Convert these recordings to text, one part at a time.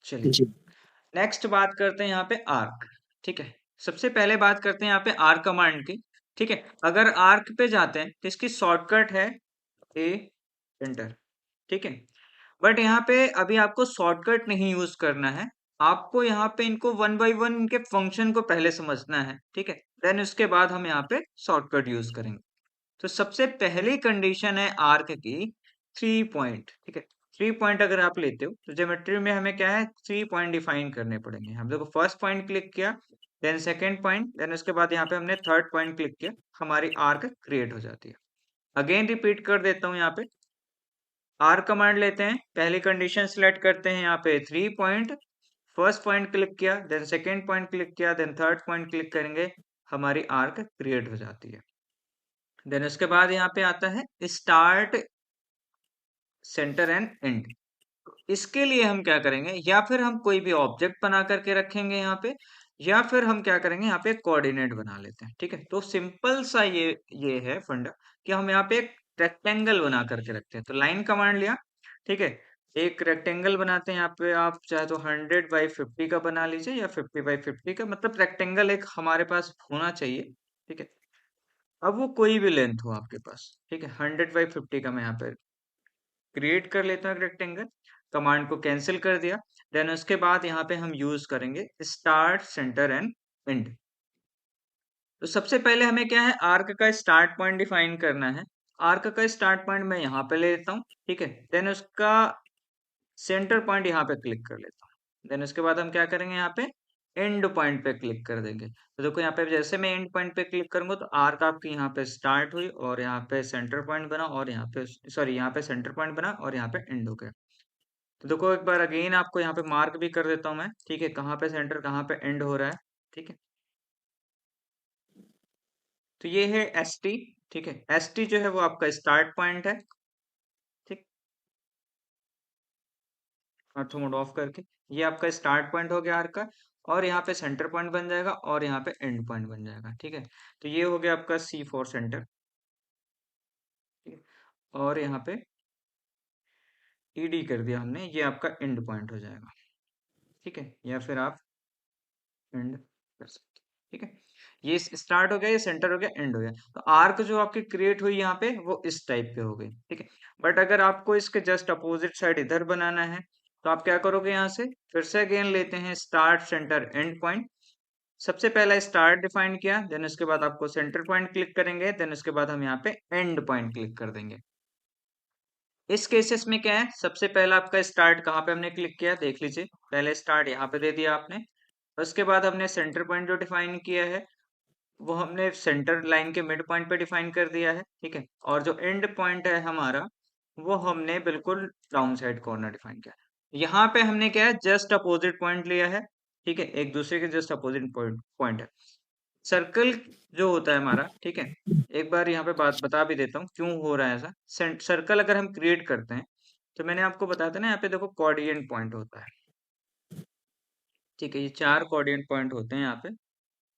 चलिए जी। नेक्स्ट बात करते हैं यहाँ पे आर्क। ठीक है, सबसे पहले बात करते हैं यहाँ पे आर्क कमांड की। ठीक है, अगर आर्क पे जाते हैं तो इसकी शॉर्टकट है ए एंटर। ठीक है, बट यहाँ पे अभी आपको शॉर्टकट नहीं यूज करना है, आपको यहाँ पे इनको वन बाय वन इनके फंक्शन को पहले समझना है। ठीक है, देन उसके बाद हम यहाँ पे शॉर्टकट यूज करेंगे। तो सबसे पहली कंडीशन है आर्क की 3 पॉइंट। ठीक है, 3 पॉइंट अगर आप लेते हो तो ज्योमेट्री में हमें क्या है, 3 पॉइंट डिफाइन करने पड़ेंगे। हम देखो फर्स्ट पॉइंट क्लिक किया, देन सेकंड पॉइंट, देन उसके बाद यहाँ पे हमने थर्ड पॉइंट क्लिक किया, हमारी आर्क क्रिएट हो जाती है। अगेन रिपीट कर देता हूँ, यहाँ पे आर कमांड लेते हैं, पहली कंडीशन सिलेक्ट करते हैं यहाँ पे 3 पॉइंट, फर्स्ट पॉइंट क्लिक किया, देन सेकेंड पॉइंट क्लिक किया, देन थर्ड पॉइंट क्लिक करेंगे, हमारी आर्क क्रिएट हो जाती है। देन उसके बाद यहाँ पे आता है स्टार्ट सेंटर एंड एंड। इसके लिए हम क्या करेंगे, या फिर हम कोई भी ऑब्जेक्ट बना करके रखेंगे यहाँ पे, या फिर हम क्या करेंगे यहाँ पे कोऑर्डिनेट बना लेते हैं। ठीक है, तो सिंपल सा ये है फंडा कि हम यहाँ पे एक रेक्टेंगल बना करके रखते हैं। तो लाइन कमांड लिया, ठीक है, एक रेक्टेंगल बनाते हैं यहाँ पे। आप चाहे तो 100 बाई 50 का बना लीजिए या 50 बाई 50 का, मतलब रेक्टेंगल एक हमारे पास होना चाहिए। ठीक है, अब वो कोई भी लेंथ हो आपके पास। ठीक है, 100 बाई 50 का मैं यहाँ पे क्रिएट कर लेता हूँ रेक्टेंगल, कमांड को कैंसिल कर दिया। देन उसके बाद यहाँ पे हम यूज करेंगे स्टार्ट सेंटर एंड एंड। तो सबसे पहले हमें क्या है, आर्क का स्टार्ट पॉइंट डिफाइन करना है। आर्क का स्टार्ट पॉइंट मैं यहाँ पे ले लेता हूँ। ठीक है, देन उसका सेंटर पॉइंट यहाँ पे क्लिक कर लेता हूँ। देन उसके बाद हम क्या करेंगे, यहाँ पे एंड पॉइंट पे क्लिक कर देंगे। तो देखो यहाँ पे जैसे मैं एंड पॉइंट पे क्लिक करूंगा तो आर्क आपकी यहाँ पे स्टार्ट हुई, और यहाँ पे सेंटर पॉइंट बना, और यहाँ पे सॉरी यहाँ पे सेंटर पॉइंट बना, और यहाँ पे एंड हो गया। तो देखो एक बार अगेन आपको यहाँ पे मार्क भी कर देता हूँ मैं। ठीक है, कहाँ पे सेंटर कहाँ पे एंड हो रहा है। ठीक है, तो ये है एस टी। ठीक है, एस टी जो है वो आपका स्टार्ट पॉइंट है। ठीक, ऑर्थो मोड ऑफ करके ये आपका स्टार्ट पॉइंट हो गया आर्क का, और यहाँ पे सेंटर पॉइंट बन जाएगा, और यहाँ पे एंड पॉइंट बन जाएगा। ठीक है, तो ये हो गया आपका C4 सेंटर। ठीक है, और यहाँ पे ईडी कर दिया हमने, ये आपका एंड पॉइंट हो जाएगा। ठीक है, या फिर आप एंड कर सकते हैं। ठीक है, ये स्टार्ट हो गया, ये सेंटर हो गया, एंड हो गया। तो आर्क जो आपकी क्रिएट हुई यहाँ पे वो इस टाइप पे हो गई। ठीक है, बट अगर आपको इसके जस्ट अपोजिट साइड इधर बनाना है तो आप क्या करोगे, यहाँ से फिर से अगेन लेते हैं स्टार्ट सेंटर एंड पॉइंट। सबसे पहला स्टार्ट डिफाइन किया, देन उसके बाद आपको सेंटर पॉइंट क्लिक करेंगे, देन उसके बाद हम यहाँ पे एंड पॉइंट क्लिक कर देंगे। इस केसेस में क्या है, सबसे पहला आपका स्टार्ट कहाँ पे हमने क्लिक किया, देख लीजिए, पहले स्टार्ट यहाँ पे दे दिया आपने। उसके बाद हमने सेंटर पॉइंट जो डिफाइन किया है वो हमने सेंटर लाइन के मिड पॉइंट पे डिफाइन कर दिया है। ठीक है, और जो एंड पॉइंट है हमारा वो हमने बिल्कुल डाउन साइड कॉर्नर डिफाइन किया। यहाँ पे हमने क्या है, जस्ट अपोजिट पॉइंट लिया है। ठीक है, एक दूसरे के जस्ट अपोजिट पॉइंट पॉइंट है। सर्कल जो होता है हमारा, ठीक है, एक बार यहाँ पे बात बता भी देता हूँ क्यों हो रहा है ऐसा। सर्कल अगर हम क्रिएट करते हैं तो मैंने आपको बताया था ना, यहाँ पे देखो कोऑर्डिनेट पॉइंट होता है। ठीक है, ये 4 कोऑर्डिनेट पॉइंट होते हैं यहाँ पे।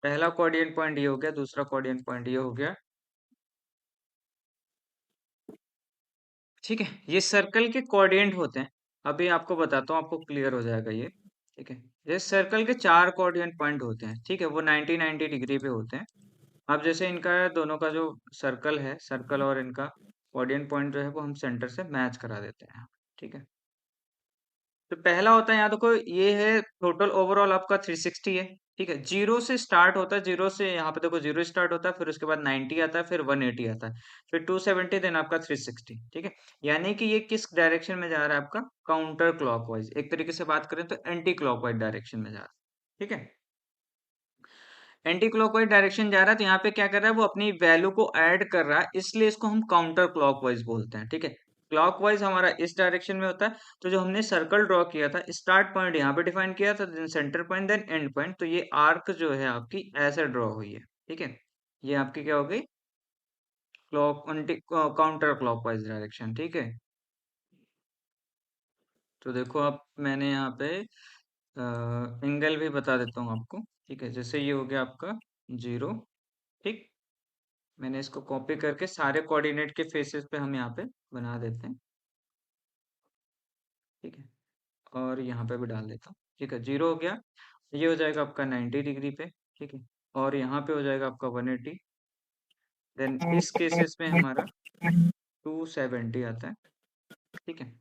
पहला कोऑर्डिनेट पॉइंट ये हो गया, दूसरा कोऑर्डिनेट पॉइंट ये हो गया। ठीक है, ये सर्कल के कोऑर्डिनेट होते हैं। अभी आपको बताता हूँ, आपको क्लियर हो जाएगा ये। ठीक है, ये सर्कल के 4 कोऑर्डिनेट पॉइंट होते हैं। ठीक है, वो 90 डिग्री पे होते हैं। अब जैसे इनका दोनों का जो सर्कल है, सर्कल और इनका कोऑर्डिनेट पॉइंट जो है वो हम सेंटर से मैच करा देते हैं। ठीक है, तो पहला होता है यहाँ देखो, ये है टोटल ओवरऑल आपका 360 है। ठीक है, जीरो से स्टार्ट होता है, जीरो से यहाँ पे देखो जीरो स्टार्ट होता है, फिर उसके बाद 90 आता है, फिर 180 आता है, फिर 270, देन आपका 360। ठीक है, यानी कि ये किस डायरेक्शन में जा रहा है आपका, काउंटर क्लॉकवाइज। एक तरीके से बात करें तो एंटी क्लॉकवाइज डायरेक्शन में जा रहा है। ठीक है, एंटी क्लॉकवाइज डायरेक्शन जा रहा है, तो यहाँ पे क्या कर रहा है, वो अपनी वैल्यू को ऐड कर रहा है, इसलिए इसको हम काउंटर क्लॉकवाइज बोलते हैं। ठीक है, क्लॉकवाइज हमारा इस डायरेक्शन में होता है। तो जो हमने सर्कल ड्रॉ किया था, स्टार्ट पॉइंट यहाँ पे डिफाइन किया था, then centre point, then end point, तो ये आर्क जो है आपकी ऐसे ड्रॉ हुई है। ठीक है, ये आपकी क्या हो गई, काउंटर क्लॉकवाइज डायरेक्शन। ठीक है, तो देखो अब मैंने यहाँ पे एंगल भी बता देता हूँ आपको। ठीक है, जैसे ये हो गया आपका 0। ठीक, मैंने इसको कॉपी करके सारे कोऑर्डिनेट के फेसेस पे हम यहाँ पे बना देते हैं। ठीक है, और यहाँ पे भी डाल देता हूँ। ठीक है, 0 हो गया। ये हो जाएगा आपका 90 डिग्री पे। ठीक है, और यहाँ पे हो जाएगा आपका 180। देन इस केसेस में हमारा 270 आता है। ठीक है,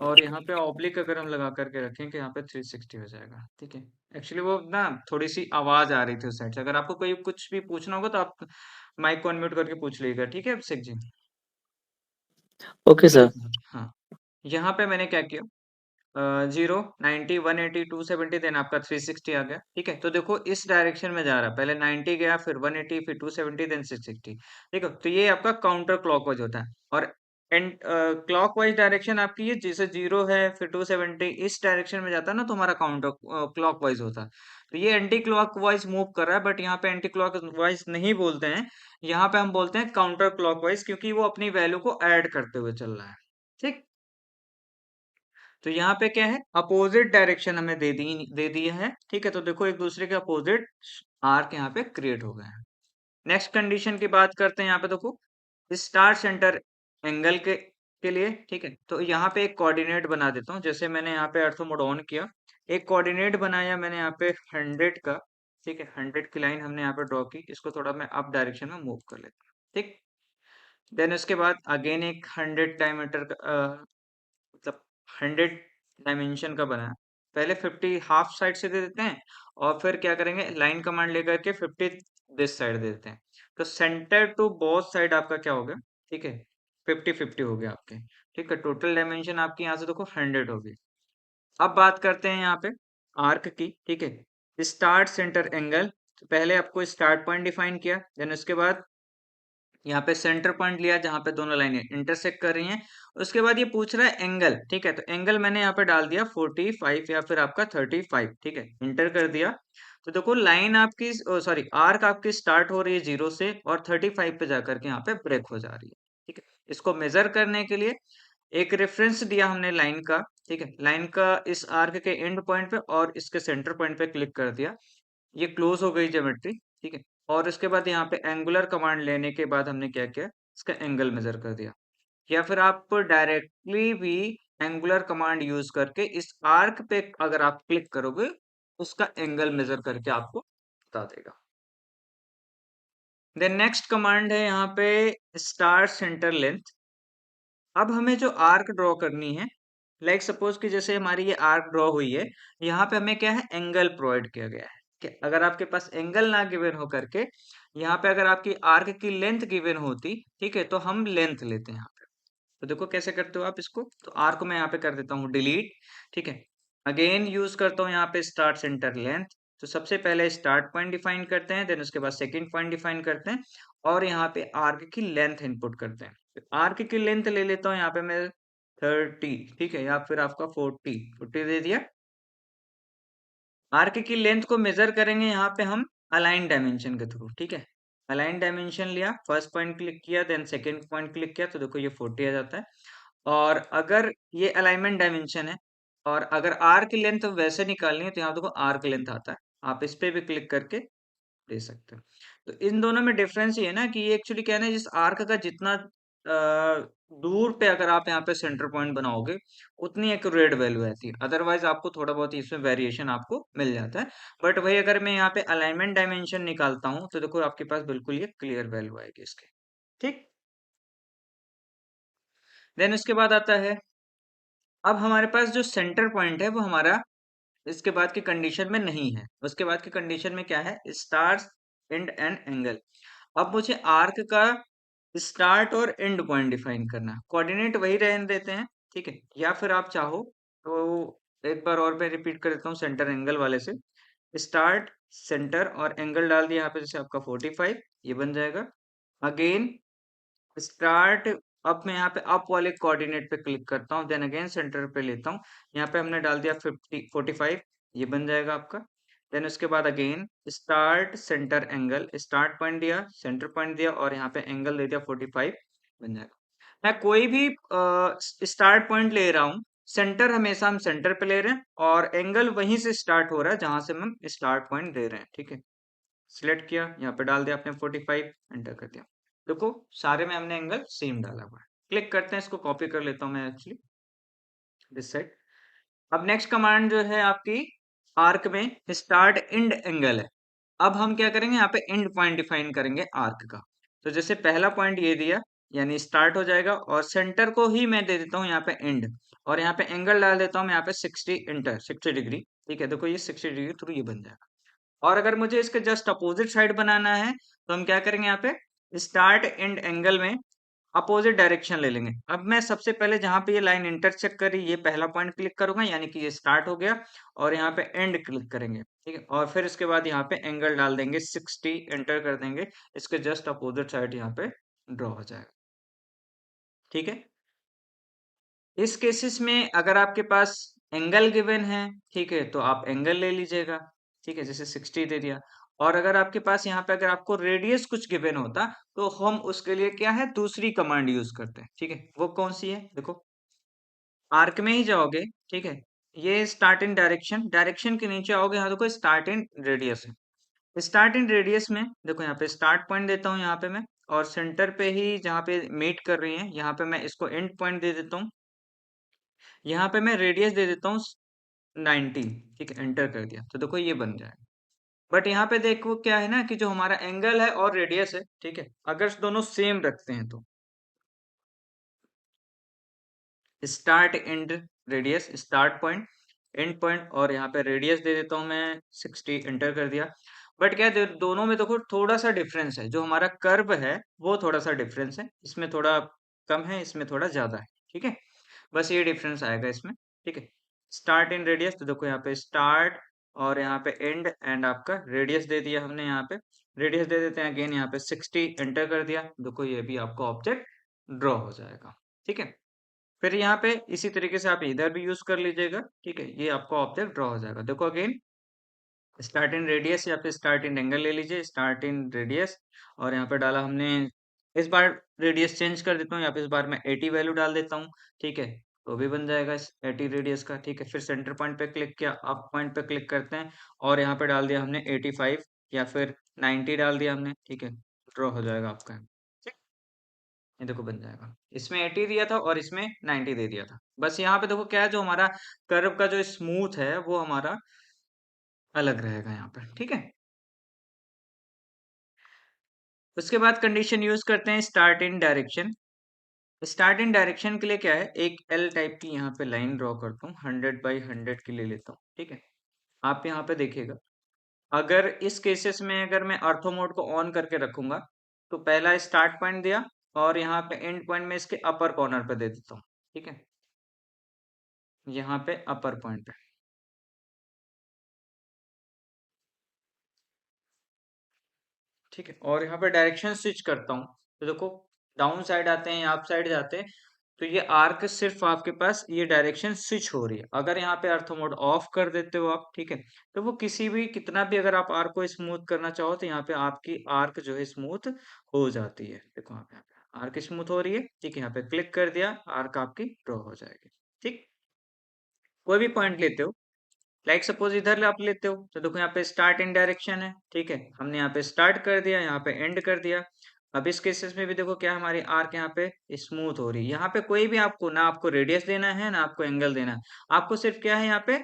और यहाँ पे ऑब्लिक अगर हम लगा करके रखें कि यहाँ पे 360 हो जाएगा। ठीक है, एक्चुअली वो ना थोड़ी सी आवाज आ रही थी उस साइड से। अगर आपको कोई कुछ भी पूछना होगा तो आप माइक को अनम्यूट करके पूछ लीजिएगा। ठीक है अभिषेक जी। Okay sir. हाँ, यहाँ पे मैंने क्या किया, 0, 90, 180, 270, देन आपका 360 आ गया। ठीक है, तो देखो इस डायरेक्शन में जा रहा है, पहले 90 गया, फिर 180, फिर 270, देन 660। ठीक है, तो ये आपका काउंटर क्लॉकवाइज होता है। और एंड क्लॉकवाइज डायरेक्शन आपकी ये जैसे 0 है, फिर 270 इस डायरेक्शन में जाता है ना, तो हमारा काउंटर क्लॉकवाइज होता है। तो ये एंटी क्लॉकवाइज मूव कर रहा है, बट यहाँ पे एंटी क्लॉकवाइज नहीं बोलते हैं, यहाँ पे हम बोलते हैं काउंटर क्लॉकवाइज, क्योंकि वो अपनी वैल्यू को ऐड करते हुए चल रहा है। ठीक, तो यहाँ पे क्या है, अपोजिट डायरेक्शन हमें दे दी है। ठीक है, तो देखो एक दूसरे के अपोजिट आर्क यहाँ पे क्रिएट हो गए हैं। नेक्स्ट कंडीशन की बात करते हैं। यहाँ पे देखो स्टार सेंटर एंगल के लिए। ठीक है, तो यहाँ पे एक कोऑर्डिनेट बना देता हूँ। जैसे मैंने यहाँ पे अर्थ मोड ऑन किया, एक कोऑर्डिनेट बनाया मैंने यहाँ पे 100 का। ठीक है, 100 की लाइन हमने यहाँ पे ड्रॉ की, इसको थोड़ा मैं अप डायरेक्शन में मूव कर लेता हूँ। ठीक, देन उसके बाद अगेन एक 100 डायमीटर का मतलब 100 डायमेंशन का बना है। पहले 50 हाफ साइड से दे देते हैं, और फिर क्या करेंगे, लाइन कमांड लेकर के 50 दिस साइड दे देते हैं। तो सेंटर टू बोथ साइड आपका क्या हो गया, ठीक है, 50-50 हो गया आपके। ठीक है, टोटल डायमेंशन आपकी यहाँ से देखो 100 होगी। अब बात करते हैं यहाँ पे आर्क की। ठीक है, स्टार्ट सेंटर एंगल, तो पहले आपको स्टार्ट पॉइंट डिफाइन किया, देन उसके बाद यहाँ पे सेंटर पॉइंट लिया जहां पे दोनों लाइनें इंटरसेक्ट कर रही हैं। उसके बाद ये पूछ रहा है एंगल। ठीक है, तो एंगल मैंने यहाँ पे डाल दिया 45 या फिर आपका 35। ठीक है, इंटर कर दिया। तो देखो लाइन आपकी, सॉरी, आर्क आपकी स्टार्ट हो रही है 0 से और 35 पे जाकर के यहाँ पे ब्रेक हो जा रही है। ठीक है, इसको मेजर करने के लिए एक रेफरेंस दिया हमने लाइन का। ठीक है, लाइन का इस आर्क के एंड पॉइंट पे और इसके सेंटर पॉइंट पे क्लिक कर दिया, ये क्लोज हो गई ज्योमेट्री। ठीक है, और उसके बाद यहाँ पे एंगुलर कमांड लेने के बाद हमने क्या किया, इसका एंगल मेजर कर दिया। या फिर आप डायरेक्टली भी एंगुलर कमांड यूज करके इस आर्क पे अगर आप क्लिक करोगे, उसका एंगल मेजर करके आपको बता देगा। देन नेक्स्ट कमांड है यहाँ पे स्टार सेंटर लेंथ। अब हमें जो आर्क ड्रॉ करनी है, लाइक सपोज कि जैसे हमारी ये आर्क ड्रॉ हुई है, यहाँ पे हमें क्या है, एंगल प्रोवाइड किया गया है कि अगर आपके पास एंगल ना गिवन हो करके, यहाँ पे अगर आपकी आर्क की लेंथ गिवन होती, ठीक है, तो हम लेंथ लेते हैं यहाँ पे। तो देखो कैसे करते हो आप इसको, तो आर्क को मैं यहाँ पे कर देता हूँ डिलीट। ठीक है, अगेन यूज करता हूँ यहाँ पे स्टार्ट सेंटर लेंथ। तो सबसे पहले स्टार्ट पॉइंट डिफाइन करते हैं, देन उसके बाद सेकंड पॉइंट डिफाइन करते हैं, और यहाँ पे आर्क की लेंथ इनपुट करते हैं। आर्क की लेंथ ले लेता हूँ यहाँ पे मैं 30। ठीक है, या फिर आपका 40 दे दिया। आर्क की लेंथ को मेजर करेंगे यहाँ पे हम अलाइन डायमेंशन के थ्रू। ठीक है, अलाइन डायमेंशन लिया, फर्स्ट पॉइंट क्लिक किया, देन सेकंड पॉइंट क्लिक किया, तो देखो ये 40 आ जाता है। और अगर ये अलाइनमेंट डायमेंशन है, और अगर आर्क लेंथ वैसे निकालनी है, तो यहाँ देखो आर्क लेंथ आता है, आप इस पे भी क्लिक करके दे सकते हो। तो इन दोनों में डिफरेंस ये है ना कि ये एक्चुअली क्या है ना, जिस आर्क का जितना दूर पे अगर आप यहाँ पे सेंटर पॉइंट बनाओगे, उतनी एक्यूरेट वैल्यू आती है। अदरवाइज आपको थोड़ा बहुत इसमें वेरिएशन आपको मिल जाता है। बट वही अगर मैं यहाँ पे अलाइनमेंट डायमेंशन निकालता हूँ, तो देखो आपके पास बिल्कुल ये क्लियर वैल्यू आएगी इसके। ठीक, देन उसके बाद आता है, अब हमारे पास जो सेंटर पॉइंट है वो हमारा इसके बाद की कंडीशन में नहीं है। उसके बाद की कंडीशन में क्या है, स्टार्स एंड एन एंगल। अब मुझे आर्क का स्टार्ट और एंड पॉइंट डिफाइन करना है, कोऑर्डिनेट वही रहने देते हैं। ठीक है, या फिर आप चाहो तो एक बार और मैं रिपीट कर देता हूँ सेंटर एंगल वाले से। स्टार्ट सेंटर और एंगल डाल दिया यहाँ पे, जैसे आपका 45 ये बन जाएगा। अगेन स्टार्ट, अब मैं यहाँ पे अप वाले कोऑर्डिनेट पे क्लिक करता हूँ, देन अगेन सेंटर पे लेता हूँ, यहाँ पे हमने डाल दिया 45 ये बन जाएगा आपका। देन उसके बाद again start centre angle, start point दिया, सेंटर पॉइंट दिया, और यहाँ पे एंगल दे दिया 45 बन जाएगा। मैं कोई भी स्टार्ट पॉइंट ले रहा हूँ, सेंटर हमेशा हम सेंटर पे ले रहे हैं, और एंगल वहीं से स्टार्ट हो रहा है जहां से हम स्टार्ट पॉइंट दे रहे हैं। ठीक है, सिलेक्ट किया, यहाँ पे डाल दिया आपने 45, एंटर कर दिया। देखो सारे में हमने एंगल सेम डाला हुआ है। क्लिक करते हैं, इसको कॉपी कर लेता हूँ मैं एक्चुअली दिस साइड। अब नेक्स्ट कमांड जो है आपकी आर्क में स्टार्ट एंड एंगल है। अब हम क्या करेंगे, यहाँ पे एंड पॉइंट डिफाइन करेंगे आर्क का। तो जैसे पहला पॉइंट ये दिया, यानी स्टार्ट हो जाएगा, और सेंटर को ही मैं दे देता हूँ यहाँ पे एंड, और यहाँ पे एंगल डाल देता हूँ मैं यहाँ पे 60 इंटर 60 डिग्री। ठीक है, देखो ये 60 डिग्री थ्रू ये बन जाएगा। और अगर मुझे इसके जस्ट अपोजिट साइड बनाना है तो हम क्या करेंगे, यहाँ पे स्टार्ट एंड एंगल में अपोजिट डायरेक्शन ले लेंगे। अब मैं सबसे पहले जहां पे ये लाइन इंटरसेक्ट करी, ये पहला पॉइंट क्लिक करूंगा, यानी कि ये स्टार्ट हो गया, और यहाँ पे एंड क्लिक करेंगे। ठीक है, और फिर इसके बाद यहाँ पे एंगल डाल देंगे 60, एंटर कर देंगे, इसके जस्ट अपोजिट साइड यहाँ पे ड्रॉ हो जाएगा। ठीक है, इस केसेस में अगर आपके पास एंगल गिवन है, ठीक है, तो आप एंगल ले लीजिएगा। ठीक है, जैसे 60 दे दिया। और अगर आपके पास यहाँ पे अगर आपको रेडियस कुछ गिवन होता, तो हम उसके लिए क्या है, दूसरी कमांड यूज करते हैं। ठीक है, वो कौन सी है, देखो आर्क में ही जाओगे। ठीक है, ये स्टार्ट इन डायरेक्शन, डायरेक्शन के नीचे आओगे, यहाँ देखो स्टार्ट इन रेडियस है। स्टार्ट इन रेडियस में देखो यहाँ पे स्टार्ट पॉइंट देता हूँ यहाँ पे मैं, और सेंटर पे ही जहाँ पे मीट कर रही है यहाँ पे मैं इसको एंड पॉइंट दे देता हूँ। यहाँ पे मैं रेडियस दे देता हूँ 90। ठीक है, एंटर कर दिया, तो देखो ये बन जाएगा। बट यहाँ पे देखो क्या है ना, कि जो हमारा एंगल है और रेडियस है, ठीक है, अगर दोनों सेम रखते हैं तो start and radius, start point and point, और यहाँ पे रेडियस दे देता हूँ मैं 60, एंटर कर दिया। बट क्या दोनों में देखो थोड़ा सा डिफरेंस है, जो हमारा कर्व है वो थोड़ा सा डिफरेंस है, इसमें थोड़ा कम है, इसमें थोड़ा ज्यादा है। ठीक है, बस ये डिफरेंस आएगा इसमें। ठीक है, स्टार्ट इन रेडियस, तो देखो यहाँ पे स्टार्ट और यहाँ पे एंड आपका रेडियस दे दिया हमने, यहाँ पे रेडियस दे देते हैं अगेन, यहाँ पे 60, एंटर कर दिया, देखो ये भी आपका ऑब्जेक्ट ड्रॉ हो जाएगा। ठीक है, फिर यहाँ पे इसी तरीके से आप इधर भी यूज कर लीजिएगा। ठीक है, ये आपका ऑब्जेक्ट ड्रॉ हो जाएगा। देखो अगेन स्टार्ट इन रेडियस या फिर स्टार्ट इन एंगल ले लीजिए, स्टार्ट इन रेडियस, और यहाँ पे डाला हमने, इस बार रेडियस चेंज कर देता हूँ, यहाँ पे इस बार मैं 80 वैल्यू डाल देता हूँ। ठीक है, तो भी बन जाएगा 80 रेडियस का। ठीक है, फिर सेंटर पॉइंट पे क्लिक किया, अप पॉइंट पे क्लिक करते हैं, और यहाँ पे डाल दिया हमने 85 या फिर 90 डाल दिया हमने। ठीक है, ड्रॉ हो जाएगा आपका। ठीक, ये देखो बन जाएगा, इसमें 80 दिया था और इसमें 90 दे दिया था। बस यहाँ पे देखो क्या है, जो हमारा कर्व का जो स्मूथ है वो हमारा अलग रहेगा यहाँ पे। ठीक है, उसके बाद कंडीशन यूज करते हैं start in direction. Start in direction के लिए क्या है, एक एल टाइप की यहाँ पे लाइन ड्रॉ करता हूँ, 100 बाई 100 की ले लेता हूँ। ठीक है, आप यहाँ पे देखिएगा, अगर इस केसेस में अगर मैं ऑर्थो मोड को ऑन करके रखूंगा, तो पहला स्टार्ट पॉइंट दिया, और यहाँ पे एंड पॉइंट में इसके अपर कॉर्नर पे दे देता हूँ। ठीक है, यहाँ पे अपर पॉइंट पे। ठीक है, और यहाँ पे डायरेक्शन स्विच करता हूँ, तो देखो डाउन साइड आते हैं या अप साइड जाते हैं, तो ये आर्क सिर्फ आपके पास ये डायरेक्शन स्विच हो रही है। अगर यहाँ पे अर्थ मोड ऑफ कर देते हो आप, ठीक है, तो वो किसी भी कितना भी अगर आप आर्क को स्मूथ करना चाहो, तो यहाँ पे आपकी आर्क जो है स्मूथ हो जाती है। देखो आप यहाँ पे आर्क स्मूथ हो रही है। ठीक है, यहाँ पे क्लिक कर दिया, आर्क आपकी ड्रॉ हो जाएगी। ठीक, कोई भी पॉइंट लेते हो, लाइक सपोज इधर आप लेते हो, तो देखो यहाँ पे स्टार्ट इन डायरेक्शन है। ठीक है, हमने यहाँ पे स्टार्ट कर दिया, यहाँ पे एंड कर दिया। अब इस केसेस में भी देखो क्या हमारी आर्क यहाँ पे स्मूथ हो रही है। यहाँ पे कोई भी आपको ना आपको रेडियस देना है ना आपको एंगल देना है, आपको सिर्फ क्या है यहाँ पे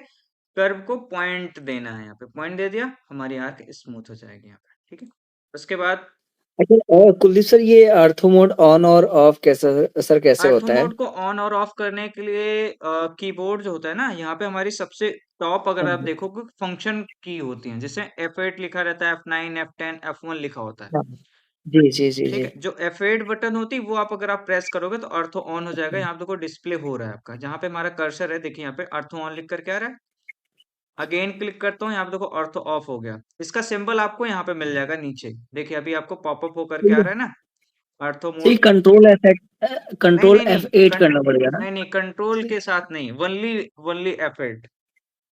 कर्व को पॉइंट देना है। यहाँ पे पॉइंट दे दिया, हमारी आर्क स्मूथ हो जाएगी यहाँ पे। ठीक है, उसके बाद अच्छा, कुलदीप सर, ये अर्थो मोड ऑन और ऑफ कैसे अर्थो होता है? मोड को ऑन और ऑफ करने के लिए कीबोर्ड जो होता है ना, यहाँ पे हमारी सबसे टॉप अगर आप हाँ, देखोगे फंक्शन की होती है, जैसे F8 लिखा रहता है, F9 F10 F1 लिखा होता है। हाँ। जी, जी, जी, ठीक जी। है, जो F8 बटन होती है वो आप अगर आप प्रेस करोगे तो अर्थो ऑन हो जाएगा। यहाँ पे देखो डिस्प्ले हो रहा है आपका, जहाँ पे हमारा कर्सर है, देखिए यहाँ पे अर्थो ऑन लिख कर क्या रहा है। अगेन क्लिक करता हूँ, यहाँ पे देखो अर्थो ऑफ हो गया। इसका सिंबल आपको यहाँ पे मिल जाएगा नीचे, देखिए अभी आपको पॉपअप होकर के आ रहा है ना, अर्थो जी, मोड। नहीं कंट्रोल नहीं नहीं F8 करना पड़ेगा ना? नहीं नहीं, कंट्रोल के साथ नहीं, वनली वनली F8।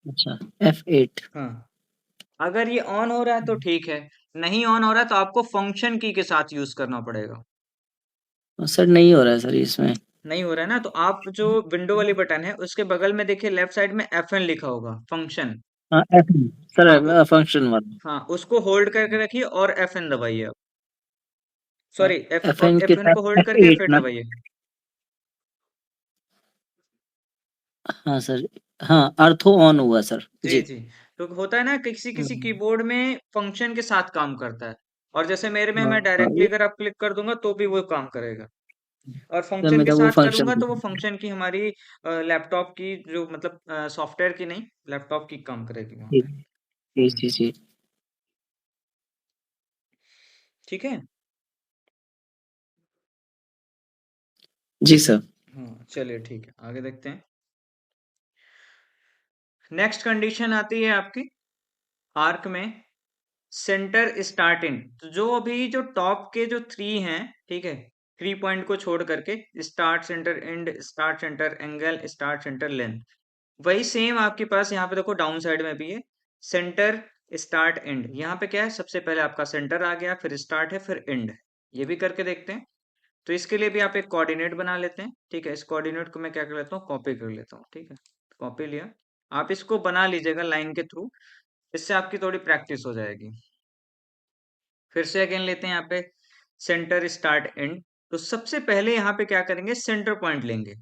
अच्छा, F8। हाँ, अगर ये ऑन हो रहा है तो ठीक है, नहीं ऑन हो रहा है तो आपको फंक्शन की के साथ यूज करना पड़ेगा। सर, नहीं हो रहा है सर इसमें। नहीं हो रहा है ना, तो आप जो विंडो वाली बटन है उसके बगल में देखिए लेफ्ट साइड में FN लिखा होगा, फंक्शन। हाँ, FN हाँ सर, फंक्शन वाला। हाँ, उसको होल्ड करके रखिए और FN दबाइए आप। सॉरी, एफ FN के FN को साथ होल्ड करके F8 F8 ना? दबाइए। हाँ सर, हाँ, अर्थो ऑन हुआ सर। जी जी। जी। तो होता है ना, किसी किसी हम्म, कीबोर्ड में फंक्शन के साथ काम करता है, और जैसे मेरे में मैं हाँ, डायरेक्टली अगर आप क्लिक कर दूंगा तो भी वो काम करेगा, और तो फंक्शन के मतलब वो साथ फंक्शन। करूंगा तो वो फंक्शन की हमारी लैपटॉप की जो मतलब सॉफ्टवेयर की नहीं, लैपटॉप की काम करेगी वहां जी पे। जी हम्म, जी जी। ठीक है। जी सर। हाँ चलिए ठीक है, आगे देखते हैं। नेक्स्ट कंडीशन आती है आपकी आर्क में, सेंटर स्टार्ट इन। तो जो अभी जो टॉप के जो थ्री हैं, ठीक है, 3 पॉइंट को छोड़ करके, start centre and, start centre angle, start centre length, वही सेम आपके पास यहाँ पे देखो डाउन साइड में भी है, सेंटर स्टार्ट एंड। यहाँ पे क्या है, सबसे पहले आपका सेंटर आ गया, फिर स्टार्ट है, फिर एंड है। ये भी करके देखते हैं। तो इसके लिए भी आप एक कोऑर्डिनेट बना लेते हैं, ठीक है। इस कोऑर्डिनेट को मैं क्या कर लेता हूँ, कॉपी कर लेता हूँ, ठीक है। कॉपी लिया, आप इसको बना लीजिएगा लाइन के थ्रू, इससे आपकी थोड़ी प्रैक्टिस हो जाएगी। फिर से अगेन लेते हैं यहाँ पे सेंटर स्टार्ट एंड। तो सबसे पहले यहाँ पे क्या करेंगे, सेंटर पॉइंट लेंगे।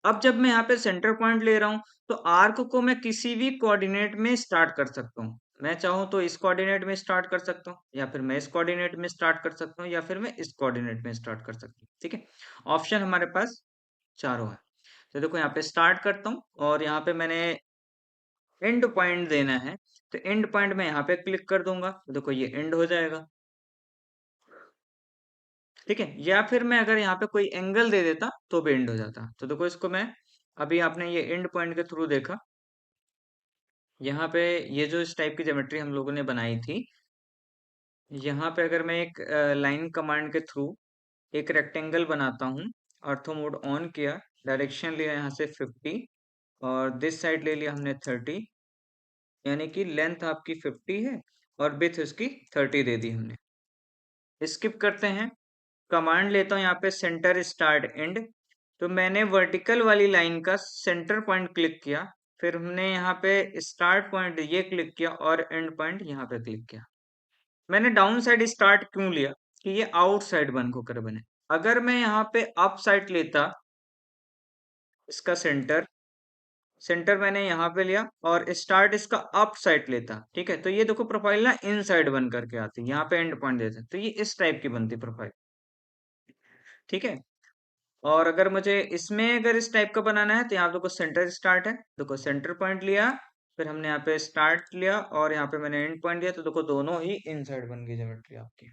अब जब मैं यहाँ पे सेंटर पॉइंट ले रहा हूँ, तो आर्क को मैं किसी भी कोऑर्डिनेट में स्टार्ट कर सकता हूँ। मैं चाहूँ तो इस कोऑर्डिनेट में स्टार्ट कर सकता हूँ, या फिर मैं इस कोऑर्डिनेट में स्टार्ट कर सकता हूँ, या फिर मैं इस कोऑर्डिनेट में स्टार्ट कर सकता हूँ, ठीक है। ऑप्शन हमारे पास चारों है। तो देखो यहाँ पे स्टार्ट करता हूँ, और यहाँ पे मैंने एंड पॉइंट देना है, तो एंड पॉइंट में यहाँ पे क्लिक कर दूंगा, तो देखो ये एंड हो जाएगा, ठीक है। या फिर मैं अगर यहाँ पे कोई एंगल दे देता तो भी एंड हो जाता। तो देखो इसको मैं, अभी आपने ये एंड पॉइंट के थ्रू देखा, यहाँ पे ये जो इस टाइप की ज्योमेट्री हम लोगों ने बनाई थी, यहाँ पे अगर मैं एक लाइन कमांड के थ्रू एक रेक्टेंगल बनाता हूँ, ऑर्थो मोड ऑन किया, डायरेक्शन लिया यहाँ से 50, और दिस साइड ले लिया हमने 30, यानी कि लेंथ आपकी 50 है और विड्थ इसकी 30 दे दी हमने। स्किप करते हैं, कमांड लेता हूँ यहाँ पे सेंटर स्टार्ट एंड। तो मैंने वर्टिकल वाली लाइन का सेंटर पॉइंट क्लिक किया, फिर हमने यहाँ पे स्टार्ट पॉइंट ये क्लिक किया, और एंड पॉइंट यहाँ पे क्लिक किया। मैंने डाउन साइड स्टार्ट क्यों लिया, कि ये आउट साइड बन को कर बने। अगर मैं यहाँ पे अप साइड लेता, इसका सेंटर, सेंटर मैंने यहाँ पे लिया, और स्टार्ट इसका अप साइड लेता, ठीक है, तो ये देखो प्रोफाइल ना इन साइड बन करके आती, यहाँ पे एंड पॉइंट देते, तो ये इस टाइप की बनती प्रोफाइल, ठीक है। और अगर मुझे इसमें अगर इस टाइप का बनाना है, तो यहाँ देखो सेंटर स्टार्ट है, देखो सेंटर पॉइंट लिया, फिर हमने यहाँ पे स्टार्ट लिया, और यहाँ पे मैंने एंड पॉइंट दिया, तो देखो दोनों ही इनसाइड बन गई ज्योमेट्री आपकी,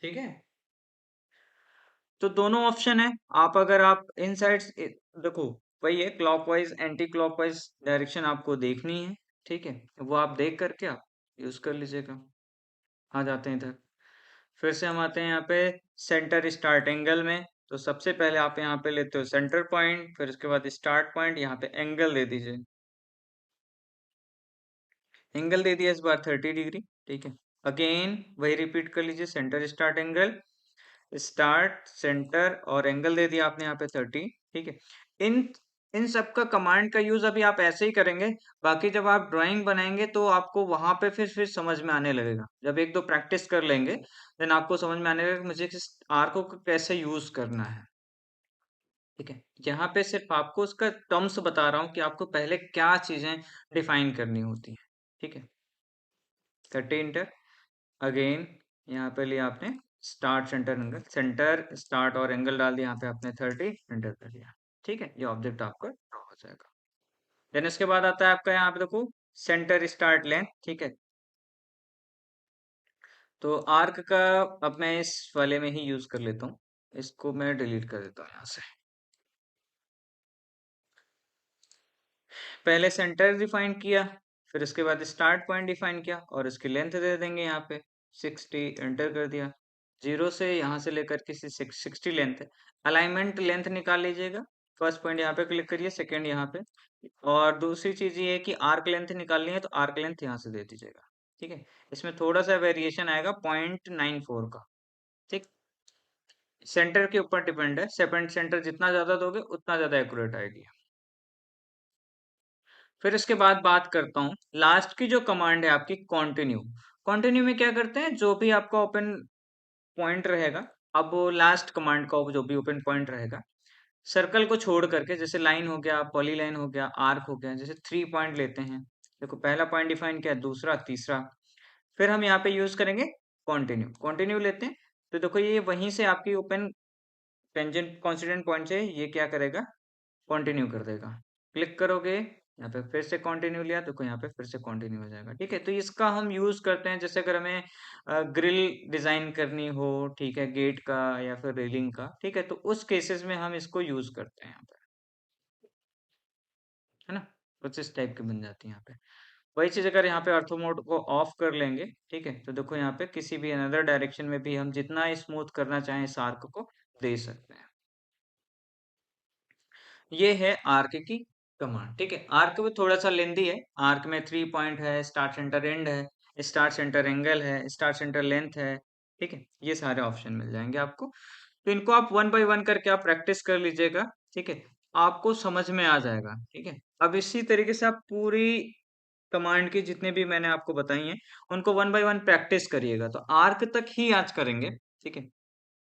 ठीक है। तो दोनों ऑप्शन है, आप अगर आप इनसाइड, देखो वही है, क्लॉकवाइज एंटी क्लॉकवाइज डायरेक्शन आपको देखनी है, ठीक है, वो आप देख करके आप यूज कर लीजिएगा। आ जाते हैं इधर, फिर से हम आते हैं यहाँ पे सेंटर स्टार्ट एंगल में। तो सबसे पहले आप यहाँ पे लेते हो सेंटर पॉइंट, फिर उसके बाद स्टार्ट पॉइंट, यहाँ पे एंगल दे दीजिए, एंगल दे दिया इस बार 30 डिग्री, ठीक है। अगेन वही रिपीट कर लीजिए, centre start angle, start centre और एंगल दे दिया आपने यहाँ पे 30, ठीक है। इन इन सब का कमांड का यूज अभी आप ऐसे ही करेंगे, बाकी जब आप ड्राइंग बनाएंगे तो आपको वहां पे फिर समझ में आने लगेगा, जब एक दो प्रैक्टिस कर लेंगे, देन आपको समझ में आने लगेगा कि मुझे किस आर्क को कैसे यूज करना है, ठीक है। यहाँ पे सिर्फ आपको उसका टर्म्स बता रहा हूँ कि आपको पहले क्या चीजें डिफाइन करनी होती है, ठीक है। 30 इंटर, अगेन यहाँ पे लिया आपने start centre angle, centre start और एंगल डाल दिया, यहाँ पे आपने 30 इंटर कर दिया, ठीक है। ये ऑब्जेक्ट आपका ड्रॉ हो जाएगा। देन इसके बाद आता है आपका यहाँ पे देखो सेंटर स्टार्ट लेंथ, ठीक है। तो आर्क का अब मैं इस वाले में ही यूज कर लेता हूँ, इसको मैं डिलीट कर देता हूँ यहाँ से। पहले सेंटर डिफाइन किया, फिर उसके बाद स्टार्ट पॉइंट डिफाइन किया, और इसकी लेंथ दे देंगे यहाँ पे 60, एंटर कर दिया। जीरो से यहाँ से लेकर के 60 लेंथ है। अलाइनमेंट लेंथ निकाल लीजिएगा, फर्स्ट पॉइंट यहाँ पे क्लिक करिए, सेकंड यहाँ पे। और दूसरी चीज ये है कि आर्क लेंथ निकालनी है, तो आर्क लेंथ यहाँ से दे दीजिएगा, ठीक है। इसमें थोड़ा सा वेरिएशन आएगा 0.94 का, ठीक। सेंटर के ऊपर डिपेंड है, सेपरेट सेंटर जितना ज्यादा दोगे उतना ज्यादा एक्यूरेट आएगी। फिर इसके बाद बात करता हूँ लास्ट की जो कमांड है आपकी, कंटिन्यू। कंटिन्यू में क्या करते हैं, जो भी आपका ओपन पॉइंट रहेगा, अब वो लास्ट कमांड का जो भी ओपन पॉइंट रहेगा, सर्कल को छोड़ करके, जैसे लाइन हो गया, पॉलीलाइन हो गया, आर्क हो गया, जैसे 3 पॉइंट लेते हैं। देखो पहला पॉइंट डिफाइन किया, दूसरा, तीसरा। फिर हम यहाँ पे यूज करेंगे कंटिन्यू। कंटिन्यू लेते हैं तो देखो ये वहीं से आपकी ओपन टेंजेंट कॉन्स्टिटेंट पॉइंट से ये क्या करेगा, कंटिन्यू कर देगा। क्लिक करोगे यहाँ पे, फिर से कंटिन्यू लिया तो यहाँ पे फिर से कंटिन्यू हो जाएगा। ठीक है, तो इसका हम यूज करते हैं जैसे अगर हमें ग्रिल डिजाइन करनी हो, ठीक है, गेट का या फिर रेलिंग का, ठीक है, तो उस केसेस में हम इसको यूज करते हैं यहाँ पे, है ना। कुछ इस टाइप की बन जाती है यहाँ पे। वही चीज अगर यहाँ पे ऑर्थो मोड को ऑफ कर लेंगे, ठीक है, तो देखो यहाँ पे किसी भी अनदर डायरेक्शन में भी हम जितना स्मूथ करना चाहें इस आर्क को दे सकते हैं। ये है आर्क की कमांड। ठीक है, आर्क में थोड़ा सा लेंदी है। आर्क में 3 पॉइंट है, स्टार्ट सेंटर एंड है, स्टार्ट सेंटर एंगल है, स्टार्ट सेंटर लेंथ है। ठीक है, ये सारे ऑप्शन मिल जाएंगे आपको। तो इनको आप वन बाय वन करके आप प्रैक्टिस कर लीजिएगा। ठीक है, आपको समझ में आ जाएगा। ठीक है, अब इसी तरीके से आप पूरी कमांड की जितने भी मैंने आपको बताई हैं उनको वन बाय वन प्रैक्टिस करिएगा। तो आर्क तक ही आज करेंगे। ठीक है,